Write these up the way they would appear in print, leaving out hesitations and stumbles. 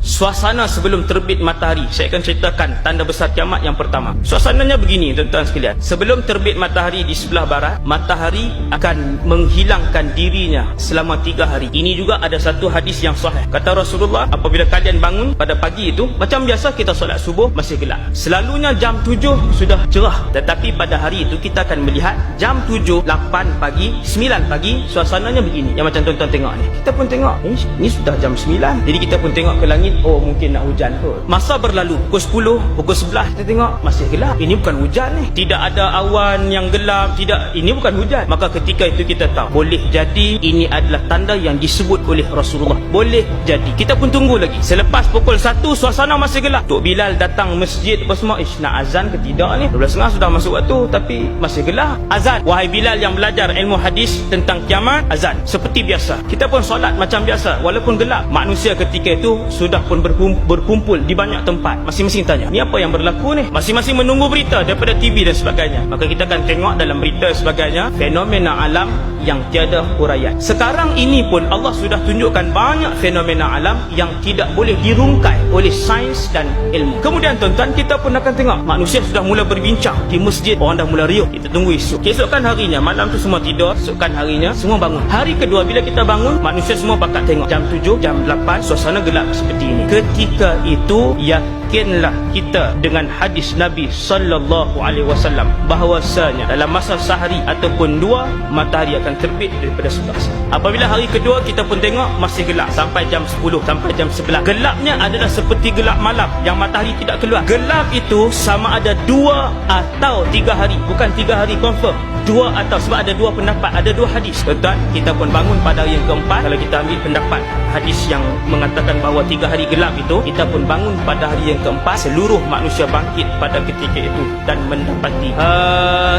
Suasana sebelum terbit matahari, saya akan ceritakan tanda besar kiamat yang pertama. Suasananya begini tuan-tuan sekalian. Sebelum terbit matahari di sebelah barat, matahari akan menghilangkan dirinya selama 3 hari. Ini juga ada satu hadis yang sahih. Kata Rasulullah, apabila kalian bangun pada pagi itu, macam biasa kita solat subuh masih gelap. Selalunya jam 7 sudah cerah. Tetapi pada hari itu kita akan melihat jam 7, 8 pagi, 9 pagi, suasananya begini. Yang macam tuan-tuan tengok ni. Kita pun tengok, ni sudah jam 9. Jadi kita pun tengok ke langit, oh mungkin nak hujan kot. Masa berlalu, pukul 10, pukul 11 kita tengok masih gelap. Ini bukan hujan ni. Tidak ada awan yang gelap, tidak, ini bukan hujan. Maka ketika itu kita tahu, boleh jadi ini adalah tanda yang disebut oleh Rasulullah. Boleh jadi. Kita pun tunggu lagi. Selepas pukul 1 suasana masih gelap. Tok Bilal datang masjid apa semua, nak azan ke tidak ni? 12.30 sudah masuk waktu tapi masih gelap. Azan. Wahai Bilal yang belajar ilmu hadis tentang kiamat, azan. Seperti biasa. Kita pun solat macam biasa walaupun gelap. Manusia ketika itu sudah pun berkumpul di banyak tempat. Masing-masing tanya, ni apa yang berlaku ni? Masing-masing menunggu berita daripada TV dan sebagainya. Maka kita akan tengok dalam berita sebagainya, fenomena alam yang tiada huraian. Sekarang ini pun Allah sudah tunjukkan banyak fenomena alam yang tidak boleh dirungkai oleh sains dan ilmu. Kemudian tuan-tuan, kita pun akan tengok manusia sudah mula berbincang di masjid, orang dah mula riuh. Kita tunggu esok. Keesokan harinya, malam tu semua tidur, esokan harinya semua bangun. Hari kedua bila kita bangun, manusia semua pakat tengok jam 7, jam 8 suasana gelap seperti ini. Ketika itu yakinlah kita dengan hadis Nabi sallallahu alaihi wasallam bahawasanya dalam masa sehari ataupun 2 matahari akan terbit daripada sebelah sana. Apabila hari kedua kita pun tengok masih gelap sampai jam 10, sampai jam 11. Gelapnya adalah seperti gelap malam yang matahari tidak keluar. Gelap itu sama ada 2 atau 3 hari, bukan 3 hari confirm. 2 atau, sebab ada 2 pendapat, ada 2 hadis. Tuan-tuan, kita pun bangun pada hari yang keempat. Kalau kita ambil pendapat hadis yang mengatakan bahawa 3 hari gelap itu, kita pun bangun pada hari yang keempat. Seluruh manusia bangkit pada ketika itu dan mendapati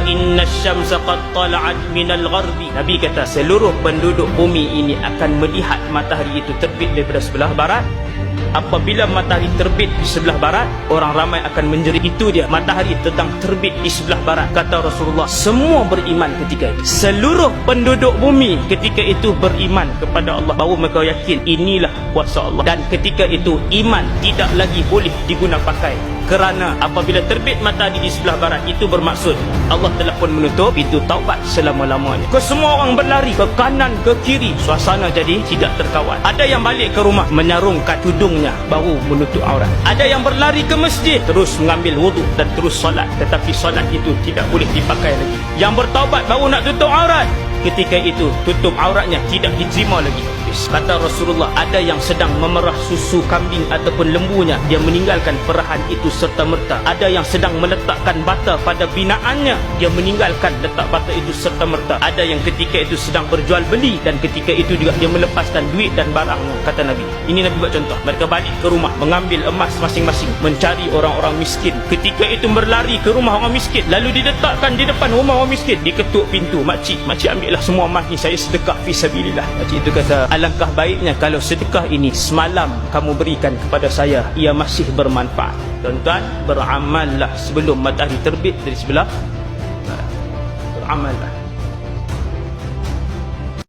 inna syamsa qad tala'at minal gharbi. Nabi kata seluruh penduduk bumi ini akan melihat matahari itu terbit daripada sebelah barat. Apabila matahari terbit di sebelah barat, orang ramai akan menjerit. Itu dia, matahari sedang terbit di sebelah barat. Kata Rasulullah, semua beriman ketika itu. Seluruh penduduk bumi ketika itu beriman kepada Allah, bahawa mereka yakin inilah kuasa Allah. Dan ketika itu iman tidak lagi boleh diguna pakai, kerana apabila terbit matahari di sebelah barat, itu bermaksud Allah telah pun menutup pintu taubat selama-lamanya. Semua orang berlari ke kanan ke kiri, suasana jadi tidak terkawal. Ada yang balik ke rumah menyarungkan tudungnya baru menutup aurat. Ada yang berlari ke masjid terus mengambil wuduk dan terus solat, tetapi solat itu tidak boleh dipakai lagi. Yang bertaubat baru nak tutup aurat, ketika itu tutup auratnya tidak diterima lagi. Kata Rasulullah, ada yang sedang memerah susu kambing ataupun lembunya, dia meninggalkan perahan itu serta merta. Ada yang sedang meletakkan bata pada binaannya, dia meninggalkan letak bata itu serta merta. Ada yang ketika itu sedang berjual beli, dan ketika itu juga dia melepaskan duit dan barangnya. Kata Nabi, ini Nabi buat contoh. Mereka balik ke rumah mengambil emas masing-masing, mencari orang-orang miskin. Ketika itu berlari ke rumah orang miskin, lalu diletakkan di depan rumah orang miskin, diketuk pintu. Makcik ambillah semua emas ni, saya sedekah fisabilillah. Makcik itu kata, alangkah baiknya kalau sedekah ini semalam kamu berikan kepada saya, ia masih bermanfaat. Tuan-tuan, beramallah sebelum matahari terbit dari sebelah barat. Beramallah.